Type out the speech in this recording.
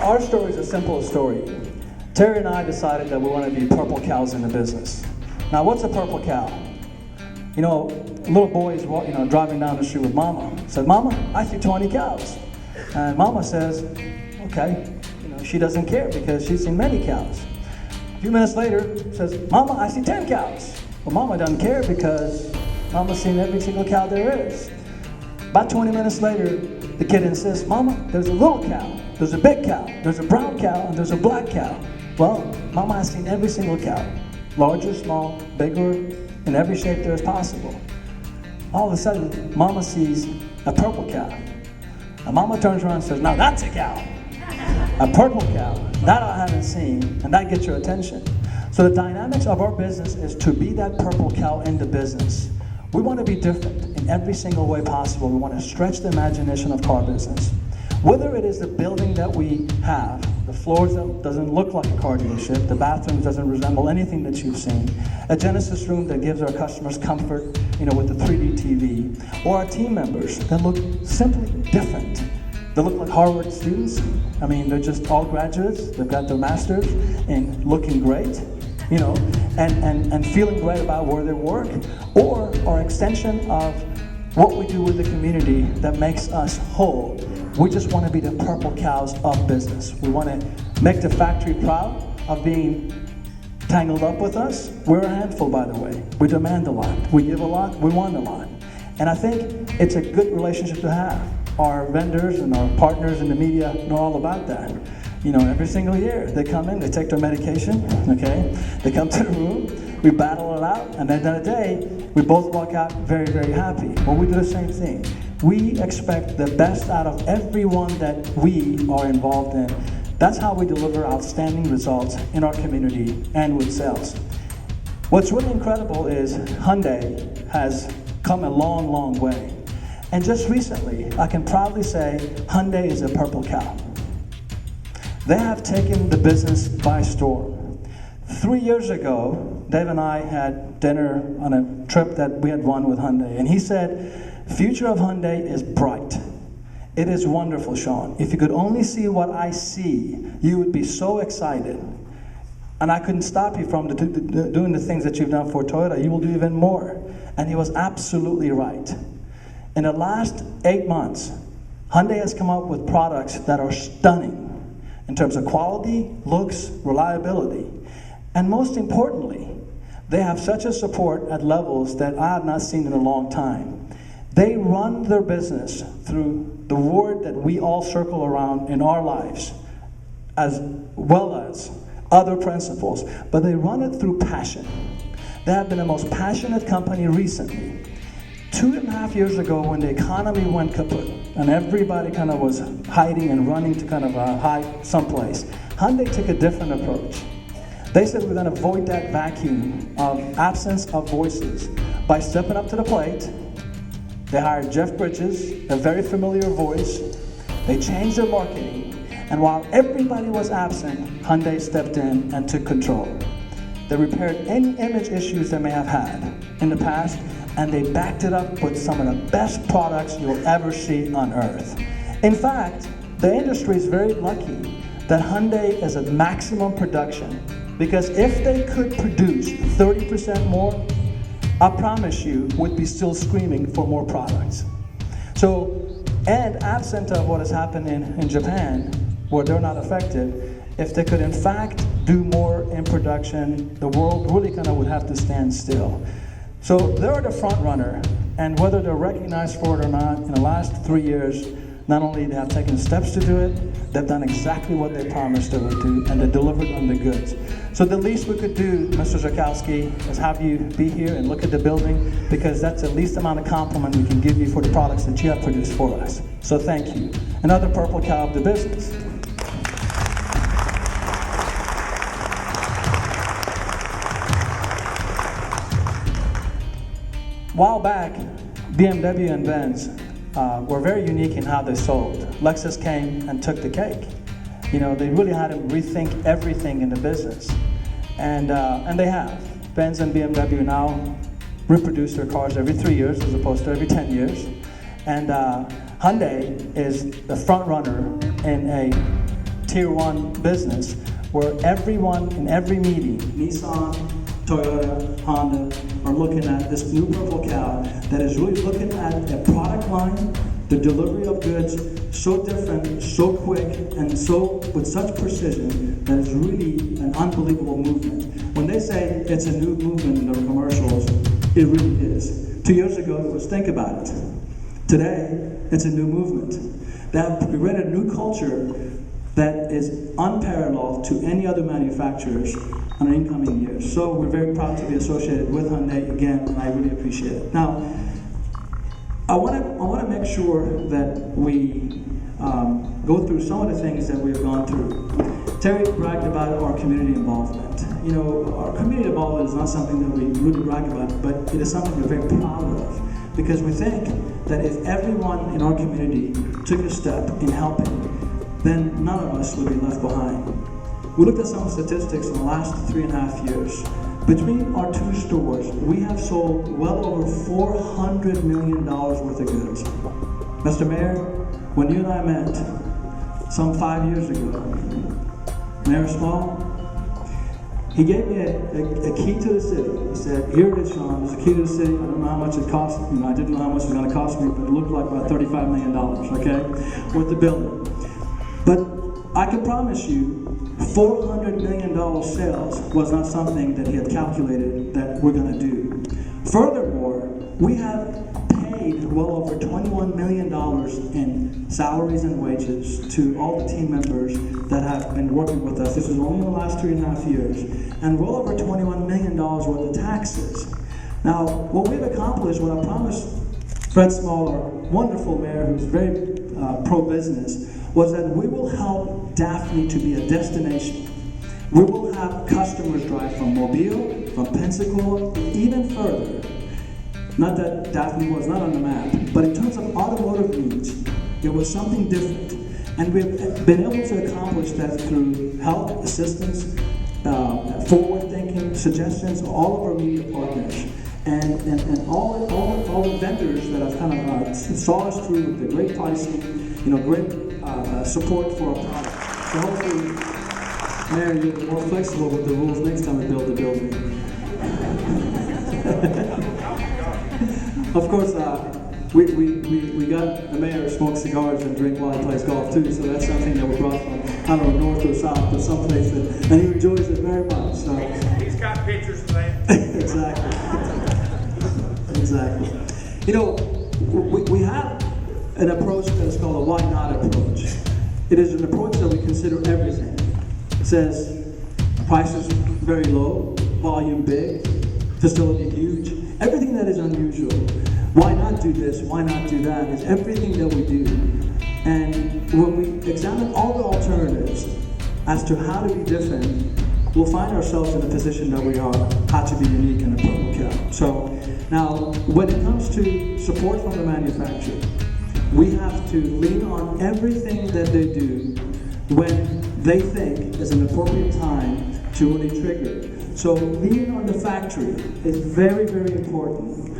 Our story is a simple story. Terry and I decided that we want to be purple cows in the business. Now, what's a purple cow? You know, little boy is driving down the street with Mama. Said, Mama, I see 20 cows. And Mama says, okay. She doesn't care because she's seen many cows. A few minutes later, says, Mama, I see 10 cows. Well, Mama doesn't care because Mama's seen every single cow there is. About 20 minutes later, the kid insists, Mama, there's a little cow, there's a big cow, there's a brown cow, and there's a black cow. Well, Mama has seen every single cow, large or small, big or in every shape there is possible. All of a sudden, Mama sees a purple cow. And Mama turns around and says, now that's a cow. A purple cow, that I haven't seen, and that gets your attention. So the dynamics of our business is to be that purple cow in the business. We want to be different in every single way possible. We want to stretch the imagination of car business. Whether it is the building that we have, the floors that doesn't look like a car dealership, the bathrooms doesn't resemble anything that you've seen, a Genesis room that gives our customers comfort, with the 3D TV, or our team members that look simply different. They look like Harvard students. I mean, they're just all graduates. They've got their masters and looking great, and feeling great about where they work, or our extension of what we do with the community that makes us whole. We just want to be the purple cows of business. We want to make the factory proud of being tangled up with us. We're a handful, by the way. We demand a lot. We give a lot. We want a lot. And I think it's a good relationship to have. Our vendors and our partners in the media know all about that. Every single year they come in, they take their medication, okay? They come to the room, we battle it out, and at the end of the day, we both walk out very, very happy. Well, we do the same thing. We expect the best out of everyone that we are involved in. That's how we deliver outstanding results in our community and with sales. What's really incredible is Hyundai has come a long, long way. And just recently, I can proudly say Hyundai is a purple cow. They have taken the business by storm. 3 years ago, Dave and I had dinner on a trip that we had run with Hyundai, and he said, future of Hyundai is bright. It is wonderful, Shawn. If you could only see what I see, you would be so excited. And I couldn't stop you from doing the things that you've done for Toyota. You will do even more. And he was absolutely right. In the last 8 months, Hyundai has come up with products that are stunning in terms of quality, looks, reliability. And most importantly, they have such a support at levels that I have not seen in a long time. They run their business through the word that we all circle around in our lives, as well as other principles, but they run it through passion. They have been the most passionate company recently. 2.5 years ago, when the economy went kaput and everybody kind of was hiding and running to kind of hide someplace, Hyundai took a different approach. They said we're going to avoid that vacuum of absence of voices by stepping up to the plate. They hired Jeff Bridges, a very familiar voice. They changed their marketing, and while everybody was absent, Hyundai stepped in and took control. They repaired any image issues they may have had in the past, and they backed it up with some of the best products you'll ever see on earth. In fact, the industry is very lucky that Hyundai is at maximum production, because if they could produce 30% more, I promise you, would be still screaming for more products. So, and absent of what has happened in Japan, where they're not affected, if they could in fact do more in production, the world really kind of would have to stand still. So they're the front runner, and whether they're recognized for it or not, in the last 3 years, not only they have taken steps to do it, they've done exactly what they promised they would do, and they delivered on the goods. So the least we could do, Mr. Zakowski, is have you be here and look at the building, because that's the least amount of compliment we can give you for the products that you have produced for us. So thank you. Another purple cow of the business. A while back, BMW and Benz were very unique in how they sold. Lexus came and took the cake. They really had to rethink everything in the business. And they have. Benz and BMW now reproduce their cars every 3 years as opposed to every 10 years. And Hyundai is the front runner in a tier one business where everyone in every meeting, Nissan, Toyota, Honda, are looking at this new purple cow that is really looking at a product line, the delivery of goods, so different, so quick, and so with such precision that it's really an unbelievable movement. When they say it's a new movement in their commercials, it really is. 2 years ago, it was think about it. Today, it's a new movement. They have created a new culture that is unparalleled to any other manufacturers in the incoming years. So we're very proud to be associated with Hyundai again, and I really appreciate it. Now, I want to make sure that we go through some of the things that we've gone through. Terry bragged about our community involvement. You know, our community involvement is not something that we really brag about, but it is something we're very proud of, because we think that if everyone in our community took a step in helping, then none of us would be left behind. We looked at some statistics in the last 3.5 years. Between our two stores, we have sold well over $400 million worth of goods. Mr. Mayor, when you and I met some 5 years ago, Mayor Small, he gave me a key to the city. He said, here it is, Shawn, there's a key to the city. I don't know how much it cost. You know, I didn't know how much it was going to cost me, but it looked like about $35 million, okay, worth the building. But I can promise you, $400 million sales was not something that he had calculated that we're going to do. Furthermore, we have paid well over $21 million in salaries and wages to all the team members that have been working with us. This is only in the last 3.5 years. And well over $21 million worth of taxes. Now, what we've accomplished, what I promised Fred Small, our wonderful mayor who's very pro-business, was that we will help Daphne to be a destination. We will have customers drive from Mobile, from Pensacola, even further. Not that Daphne was not on the map, but in terms of automotive needs, it was something different. And we've been able to accomplish that through help, assistance, forward thinking, suggestions, all of our media partners. And all the vendors that have kind of saw us through with the great pricing, great support for our product. So hopefully, Mayor, you'll be more flexible with the rules next time we build the building. Of course, we got the mayor to smoke cigars and drink while he plays golf too, so that's something that we brought from, I don't know, north or south, but someplace that, and he enjoys it very much. So. He's got pictures of that. Exactly. You know, we have an approach that is called a why not approach. It is an approach that we consider everything. It says price is very low, volume big, facility huge, everything that is unusual. Why not do this? Why not do that? Is everything that we do. And when we examine all the alternatives as to how to be different, we'll find ourselves in the position that we are, how to be unique in a purple cow. So now, when it comes to support from the manufacturer, we have to lean on everything that they do when they think is an appropriate time to really trigger. So leaning on the factory is very, very important.